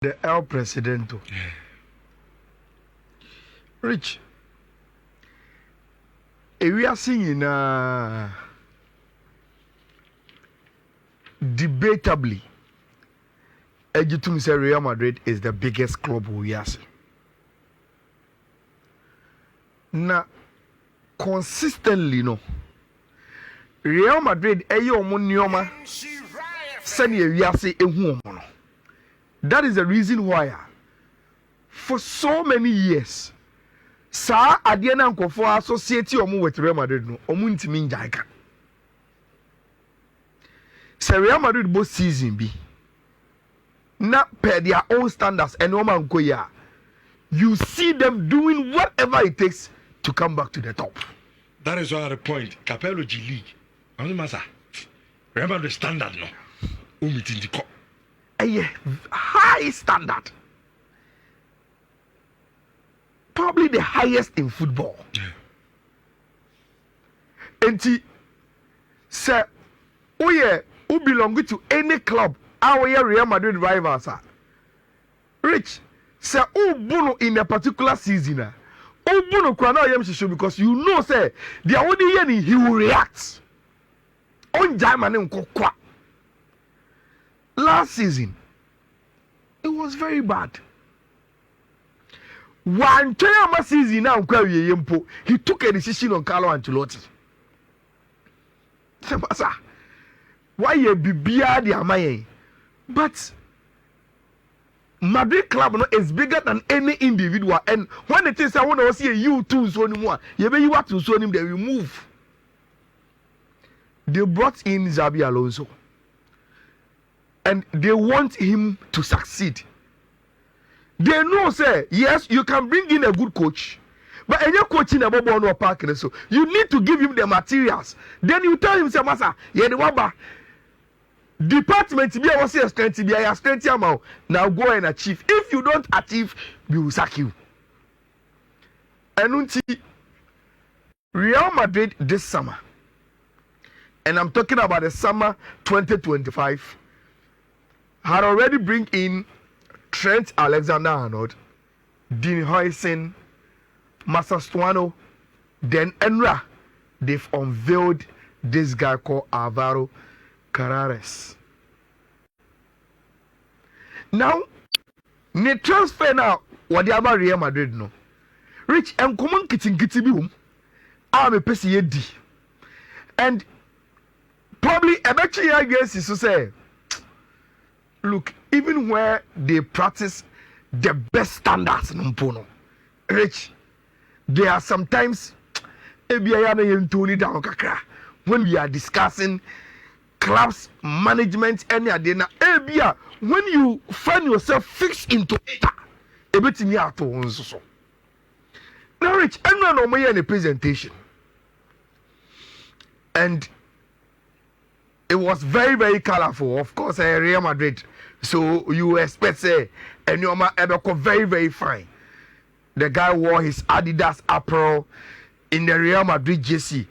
the El Presidento. Rich. We are seeing debatably, Ejitum say Real Madrid is the biggest club we are seeing. Now, consistently, no. Real Madrid, that is the reason why, for so many years, Sir Adiana Nkofo associate with Real Madrid no, ntimi njaika. Say Real Madrid both season be. Not per their own standards and you see them doing whatever it takes to come back to the top. That is why the point. Capello G League. Remember the standard no. A high standard. Probably the highest in football. And say, oh yeah, who belong to any club, our Real Madrid rivals are. Rich, say, oh bono in a particular season. Oh bono krana yam shisho because you know say the only year he will react. On German kwa. Last season, it was very bad. One season now, he took a decision on Carlo Ancelotti. Why you be the Amaye? But Madrid club is bigger than any individual, and when it is I want to see you too so anymore, you want to show him they will move. They brought in Xabi Alonso, and they want him to succeed. They know, say, yes, you can bring in a good coach, but any coaching about no park, so you need to give him the materials. Then you tell him, say, Masa, yeah, the waba department be a strength, be a strength amount. Now go and achieve. If you don't achieve, we will sack you. And Real Madrid this summer, and I'm talking about the summer 2025, had already bring in Trent Alexander-Arnold, Dean Huijsen, Masastuano, then Enra. They've unveiled this guy called Alvaro Carreras. Now, the transfer now, what the about Real Madrid no. Rich and common kitchen boom. I'm a PCAD. And probably eventually I guess is to say, look, even where they practice the best standards in Mpono, Rich, there are sometimes when we are discussing clubs management any adena when you find yourself fixed into it now Rich everyone on my presentation and it was very very colorful, of course. Real Madrid, so you expect say and you are very very fine. The guy wore his Adidas apparel in the Real Madrid jersey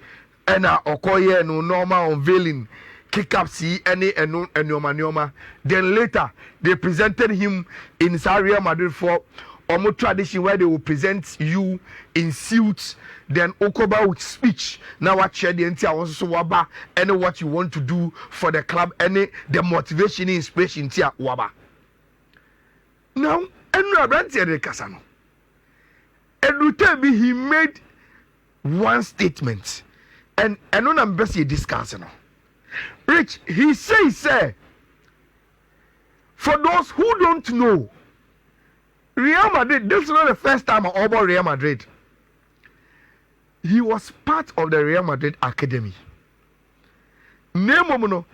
and Okoye no normal unveiling kick up see any and Nyoma. Then later they presented him in Real Madrid for almost tradition where they will present you in suits, then Okoba with speech. Now what share the entire also waba and what you want to do for the club and the motivation inspiration tia waba. Now and no brand Casano. And he made one statement and on embassy discussing. Rich, he says, for those who don't know, Real Madrid, this is not the first time I about Real Madrid. He was part of the Real Madrid Academy. Name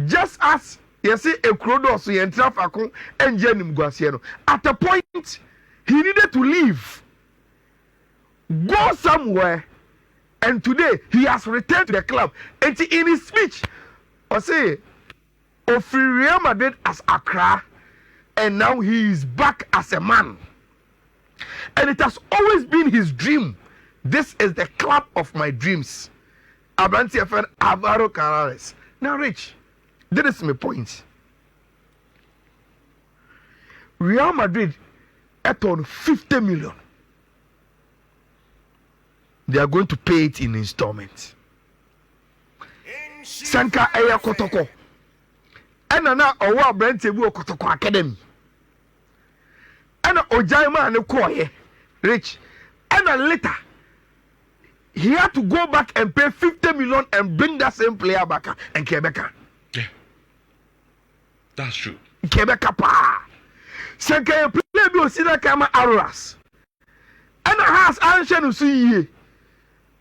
just as you see a Krodo so you Fakon and Jenim Guasiano. At a point, he needed to leave, go somewhere, and today he has returned to the club. And in his speech, I say, of Real Madrid as Accra. And now he is back as a man. And it has always been his dream. This is the club of my dreams. Abranti friend Alvaro Carreras. Now, Rich, this is my point. Real Madrid at on 50 million. They are going to pay it in installments. Sanka Eya Kotoko. And now Owa Brentbu Kotoko Academy. And Ojaima and Okoye Rich. And later he had to go back and pay 50 million and bring that same player back and Quebec. Yeah. That's true. Quebec pa. Sanka play bi osina kama Aroras. And has answer see.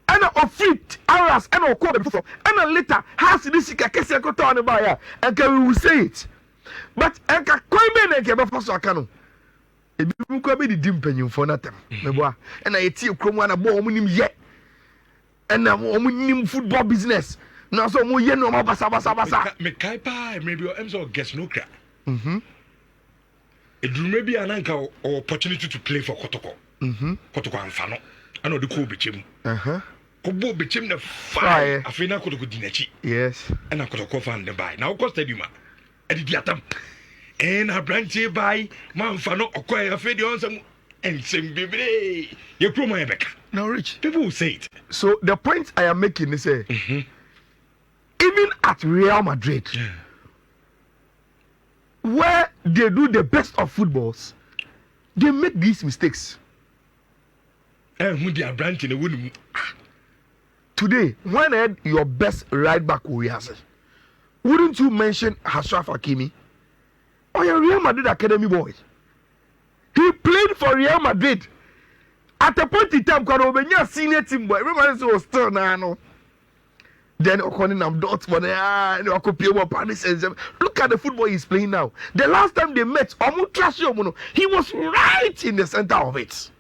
And a fit hours and a quarter before and later has this kese on the buyer and we will say it. But and coin and keba for cano. If you could be the dimpen for nothing. And I see chrome one a bomb yet. And I'm winning football business. Now so more yen no basa. Me kaipa maybe your M's or guess no crack. It may be an anchor or opportunity to play for Kotoko. Kotoko and Fano. I know the cool bitchim. Kobo between the fire. Afina Kotoko Dinachi. Yes. And I could have found the buy. Now, cost you, and the atom. And a branch by Manfano acquire a fade on some and some baby. You pro my back. Now, Rich. People will say it. So, the point I am making is even at Real Madrid, where they do the best of footballs, they make these mistakes. And who they are branching a wound. Today, when I had your best right back, wouldn't you mention Ashraf Hakimi? Or your Real Madrid Academy boy? He played for Real Madrid. At a point in time, when you senior team boy, everybody was still now. Then Okoninam Dortmund, look at the football he's playing now. The last time they met, he was right in the center of it.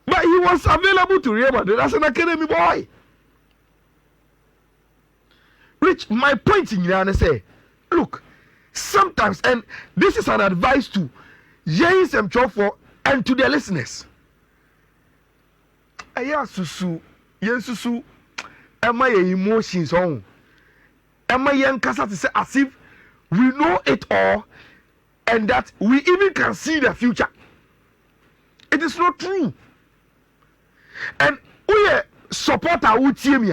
But he was available to Real Madrid as an academy boy. Rich, my point in Ghana say, look, sometimes, and this is an advice to James M. Chofo and to their listeners. Aya susu, yen susu, ema ye emotions on. Ema yen kasa to say as if we know it all and that we even can see the future. It is not true. And we support our team.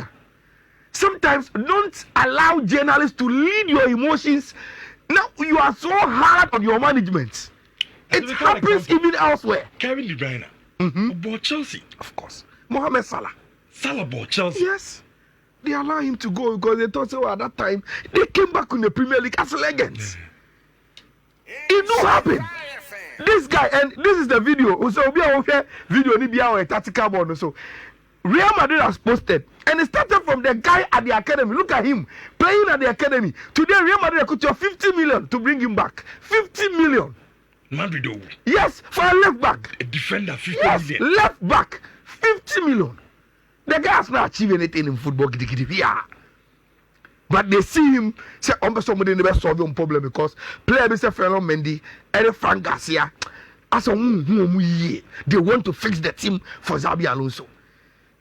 Sometimes don't allow journalists to lead your emotions. Now you are so hard on your management. It happens even elsewhere. Kevin De Bruyne. Bought Chelsea. Of course. Mohamed Salah. Salah bought Chelsea. Yes. They allow him to go because they thought so at that time they came back in the Premier League as legends. It don't happen. This guy, and this is the video. So we are okay. Video ni biya or tactical ball. So Real Madrid has posted, and it started from the guy at the academy. Look at him playing at the academy. Today, Real Madrid could have 50 million to bring him back. 50 million. Madrid. Yes, for a left back. A defender, 50 million. Left back, 50 million. The guy has not achieved anything in football. Yeah. But they see him say, somebody never solve your problem because player Mr. Fernando Mendy and Frank Garcia as a they want to fix the team for Xabi Alonso.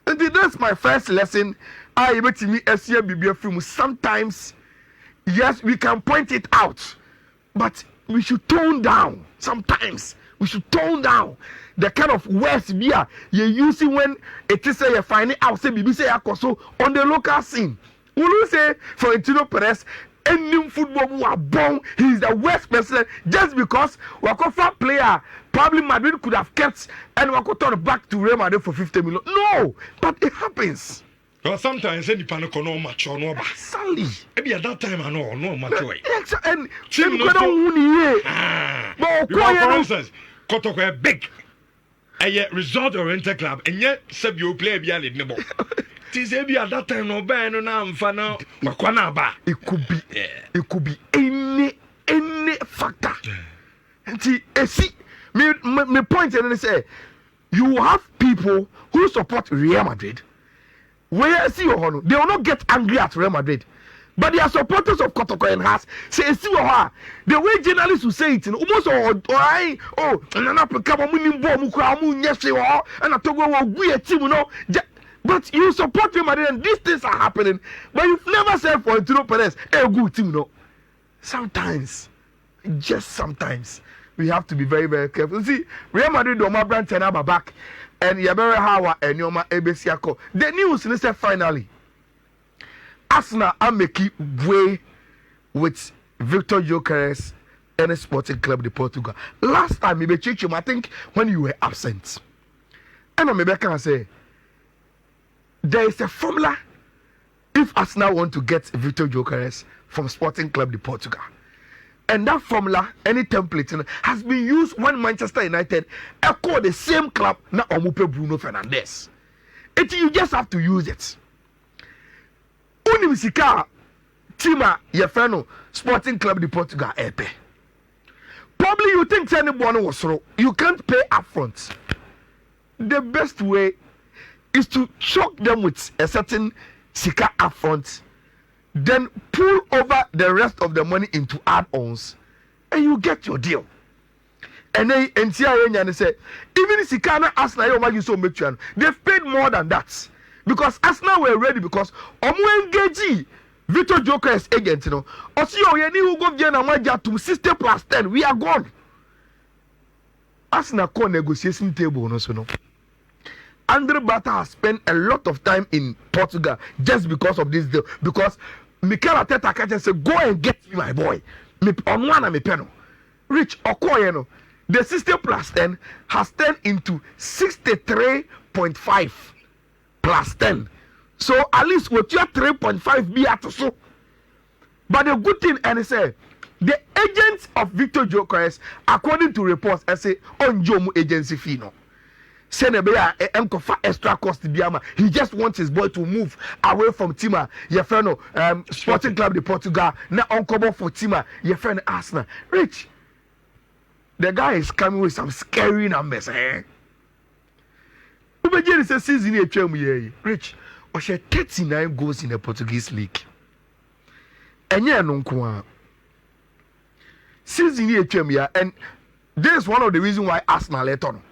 And that's my first lesson. I met me SCBB film. Sometimes, yes, we can point it out, but we should tone down. Sometimes we should tone down the kind of words we are using when it is a finding out. Say BBC Akoso on the local scene. We will say for Antino Perez, any football who are born, he is the worst person just because Wakofa player probably Madrid could have kept and Wako turn back to Real Madrid for 50 million. No, but it happens. Well, sometimes any panic or no match or no. Sally. Maybe at that time I know no match way. And team no for instance, Kotoko big. And yet result-oriented club, and yet sub you play beyond it. Maybe at that time no ban no am fana makwana. It could be any factor. And see me point and say you have people who support Real Madrid. Where see your honor, they will not get angry at Real Madrid. But they are supporters of Kotoko and Haas. Say, see her. The way journalists will say it, almost and I told we a team, you know. But you support Real Madrid and these things are happening. But you've never said for Antino Perez, a good team, you know. Sometimes just sometimes we have to be very, very careful. See, Real Madrid do my brand ten back, and Yabere Hawa and Yoma Ebesiako. The news is that finally, Arsenal are making way with Victor Gyökeres and a Sporting Club de Portugal. Last time, maybe Chichim, I think when you were absent, and maybe I can say there is a formula if Arsenal want to get Victor Gyökeres from Sporting Club de Portugal. And that formula, any template, has been used when Manchester United echo the same club na omupe Bruno Fernandes. You just have to use it. Unimisika Tima Yefeno Sporting Club de Portugal epe. Probably you think anyone was wrong. You can't pay upfront. The best way is to choke them with a certain sika upfront. Then pull over the rest of the money into add-ons, and you get your deal. And then NCIA say, even if Sikana Arsenal, you so much, they've paid more than that because Arsenal were ready because engage Victor Gyökeres agent, you know. Osio yeni ugo Vienna maja to 60 plus 10. We are gone. Arsenal call negotiation table, no so no. Andre Bata has spent a lot of time in Portugal just because of this deal. Because Mikel Arteta can say, go and get me my boy. On one and me penal. Rich Okoye, the 60 plus 10 has turned into 63.5 plus 10. So at least with your 3.5 be at so. But the good thing, and I say, the agents of Victor Gyökeres, according to reports, I say on Jomu agency fee no. Extra cost biama. He just wants his boy to move away from Tima Yefeno Sporting Club de Portugal. Now uncover for Tima Yefeno Arsenal. Rich, the guy is coming with some scary numbers. Ubejeri says season Rich, or she 39 goals in the Portuguese league. And yeah, no kwa. Season and this is one of the reasons why Arsenal let on.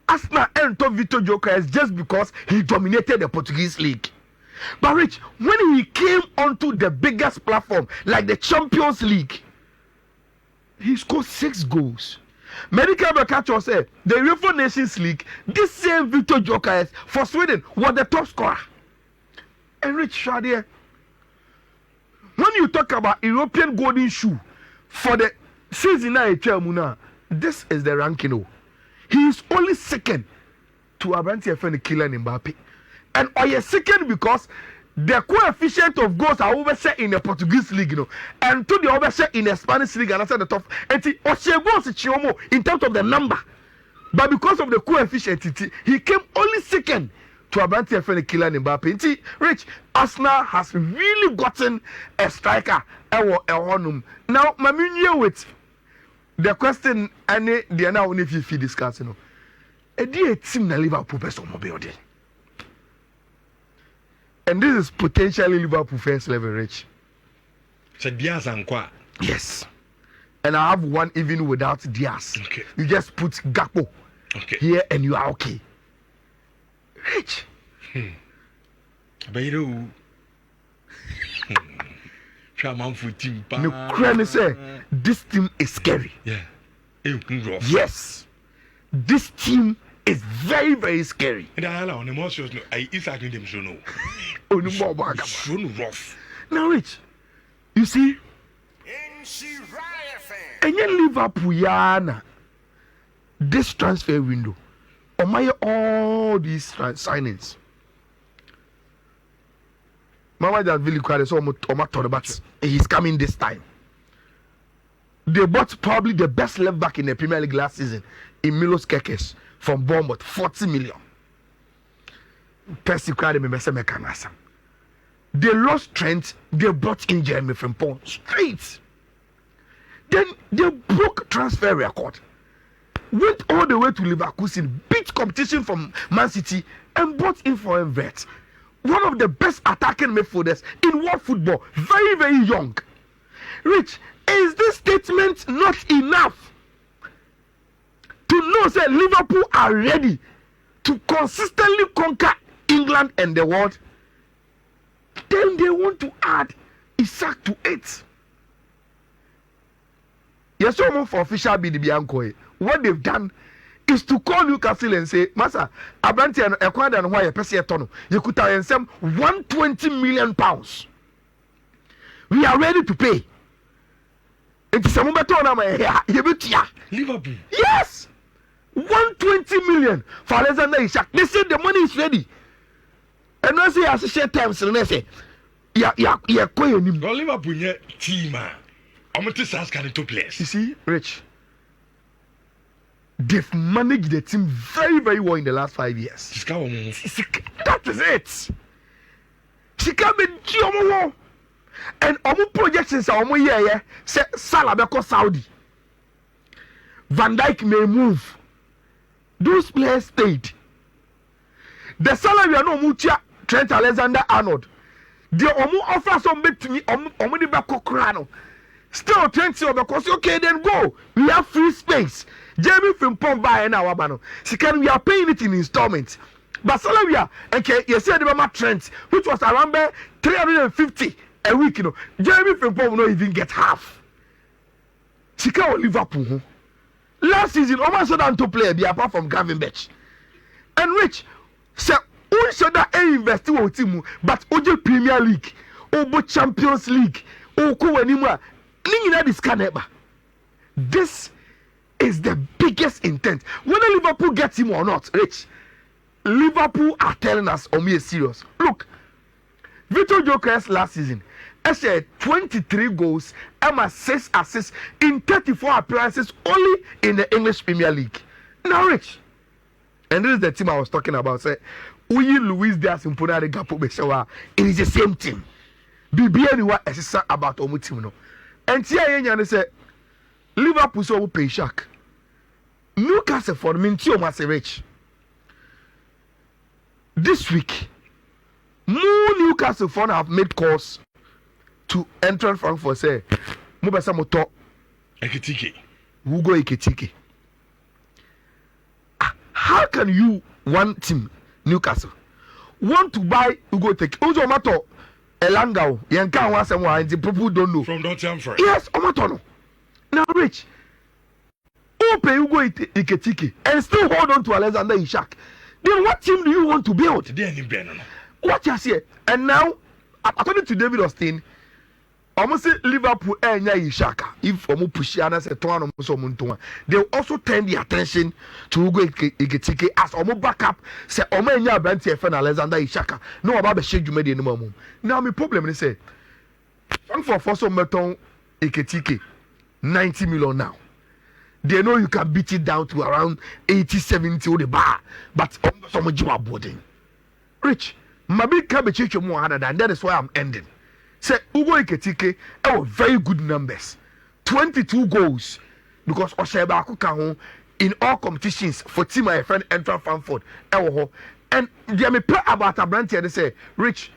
Arsenal entered Victor Gyökeres just because he dominated the Portuguese league. But Rich, when he came onto the biggest platform like the Champions League, he scored 6 goals. Medical Bekacho said the UEFA Nations League, this same Victor Gyökeres for Sweden was the top scorer. And Rich Shadia, when you talk about European golden shoe for the season 9, this is the ranking. He is only second to Abranti FN Kylian Mbappe. And or second because the coefficient of goals are overset in the Portuguese league, you know, and to the overset in the Spanish league and outside the top. And goals in terms of the number. But because of the coefficient, he came only second to Abranti FN Kylian Mbappe. Rich, Arsenal has really gotten a striker. Now, Mamunye with the question, and the now if you discuss, you know, a dear team na Liverpool person mobile. And this is potentially Liverpool first level, Rich. So Diaz and Kwa. Yes. And I have one even without Diaz. Okay. You just put Gakpo here and you are okay. Rich. But you know, no, say this team is scary. Yeah. Yes. This team is very, very scary. And Ayala on emotions, no, Isak in them so no. So rough. Now, Rich, you see, and you Liverpool, Yana, this transfer window, or my all these signings. Mama that really quite so but he's coming this time. They bought probably the best left back in the Premier League last season in Milos Kekes from Bournemouth, 40 million. Percy cried me mekanasa. They lost Trent, they brought in Jeremy from Pond straight. Then they broke transfer record. Went all the way to Leverkusen, beat competition from Man City, and brought in for a vet. One of the best attacking midfielders in world football, very, very young. Rich, is this statement not enough to know that Liverpool are ready to consistently conquer England and the world? Then they want to add Isak to it. Yes, someone for official bid Bianco. What they've done is to call Newcastle and say, Massa, Abranti and acquired and why a Pessia you could tell them £120 million. We are ready to pay. It is a moment Liverpool. Yes, 120 million for Alexander Isak. They say the money is ready. And I say as share terms and they say, yeah, well, Liverpool team. I'm going to ask two players. You see, Rich, they've managed the team very, very well in the last 5 years. That is it. She can be Giomo. And our projections are say Salah beko Saudi. Van Dijk may move. Those players stayed. The salary are no mucha Trent Alexander-Arnold. The omu offer some bit to me omu di beko krano. Still 20 because okay then go. We have free space. Jamie Frimpong buy in our bano. We are paying it in installments. But salary okay, you said the Trent, which was around 350 a week, you know. Jamie Frimpong will not even get half. Sika Liverpool. Last season, almost so than to play apart from Gavin Betch. And Rich, say, we should not invest in our team, but Ojo Premier League, Obo Champions League, Oko anymore. This is the biggest intent. Whether Liverpool gets him or not, Rich, Liverpool are telling us, me serious. Look, Victor Gyökeres last season, I said 23 goals and 6 assists in 34 appearances only in the English Premier League. Now, Rich, and this is the team I was talking about. Say, Uyi Luis Diaz and Punari Gapo Beshawa. It is the same team. BBN wa esisa about omu team no. And here yenya say Liverpool so pay Isak. Newcastle for minti o must Rich. This week, more Newcastle fans have made calls to enter Frankfurt. Say, Mubasa Moto Ekitike. Hugo Ekitike. How can you, one team, Newcastle, want to buy Hugo Ekitike? Uzo Mato Elanga, Yanka Wasamwa, and the people don't know. From Nottingham Forest. Yes, Omatono. Now, Rich, open Hugo Ekitike and still hold on to Alexander Isak. Then what team do you want to build? What you say? And now, according to David Austin, almost Liverpool and Isak, if almost Pushiana said they will also turn the attention to Hugo Ekitike as almost backup. Say, Omenya Banti and Alexander Isak. No about the shake you made in the moment. Now, my problem is say, Frankfurt for some meton Ekitike 90 million now. They know you can beat it down to around 80, 70 or the bar, but some of you are boarding. Rich, my big cabbage more harder than that is why I'm ending. Say Hugo Ekitike, very good numbers, 22 goals because Osheba Kukaho in all competitions for team my friend Entra Frankfurt. And they may play about a brand here. They say, Rich,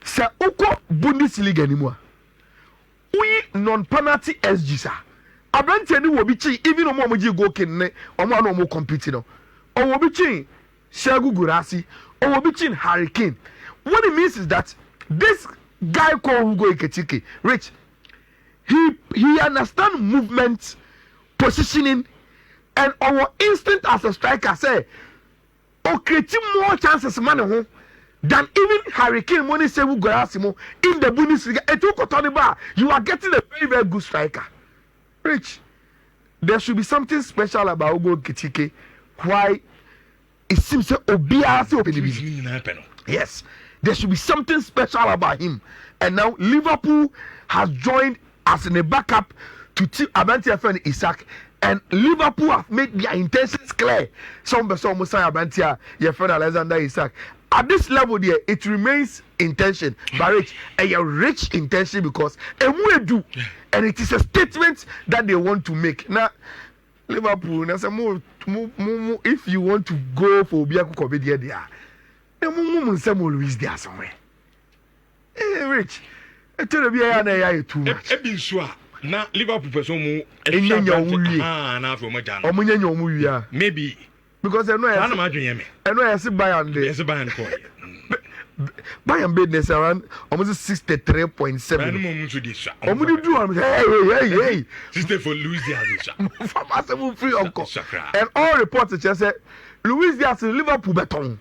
say Uko Bundesliga anymore. We non-penalty SG sir. Abranti ni wo bi chi even omo moji go kenne omo na omo compete no omo bi chi Shegu Gurasi omo bi chi Hurricane. What it means is that this guy called Hugo Ekitike, Rich, he understands movement, positioning, and our instinct as a striker say o create more chances man than even Hurricane money Shegu Gurasi mo in the Bundesliga. You are getting a very, very good striker. Rich, there should be something special about Hugo Ekitike. Why it seems so obvious. Yes, there should be something special about him. And now Liverpool has joined as a backup to Abanti and Isak. And Liverpool have made their intentions clear. Some person Musa Abanti, your friend Alexander Isak. At this level there, it remains intention, but rich, a rich intention because and it is a statement that they want to make. Now, Liverpool, if you want to go for Obiaku Kobe there, Luis there somewhere. Rich, I tell you, too much. Now, Liverpool person maybe. Because I know I see Bayern there. Bayern business around almost 63.7. Omudi do hey. Sister for Luis Diaz. From us free uncle. And all reports just say Luis Diaz Liverpool beton.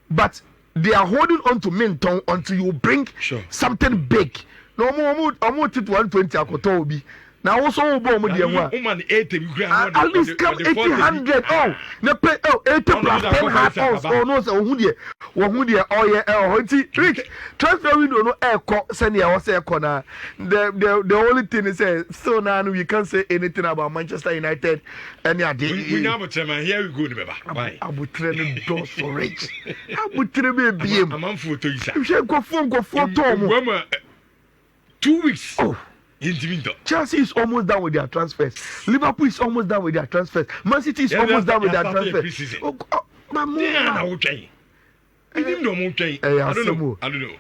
But they are holding on to Minton until you bring something big. No more 120 akotobi. Now also bomb with the woman 80 at least come 800. Oh, no pay 80 plus 10 half hours. Oh no, so who there? Oh yeah, Rick. Transfer window no air send ya was air corner. The only thing is so now we can't say anything about Manchester United. And yeah, we never tell me here we go remember. Why? I would train doors for it. I would train be a man for to Isak. You should go for Tom. 2 weeks. Oh. Chelsea is almost done with their transfers. Liverpool is almost done with their transfers. Man City is almost done with their transfers. My mom, I don't know.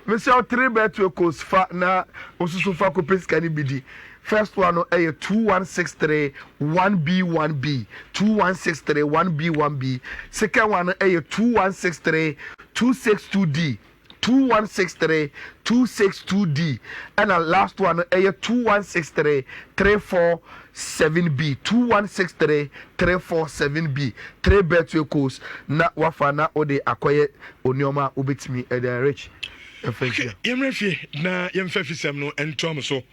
Mr. 3 bet to a coast fat na also for copies can be. First one a 2163 1B1B 2163 1B1B. Second one a 2163 262D 2163 262D and the last one a 2163 347B 2163 347B 3 bet your course na wafana ode akoye onioma ubetimi e the rich yemrefi na yemfefi sem no entom so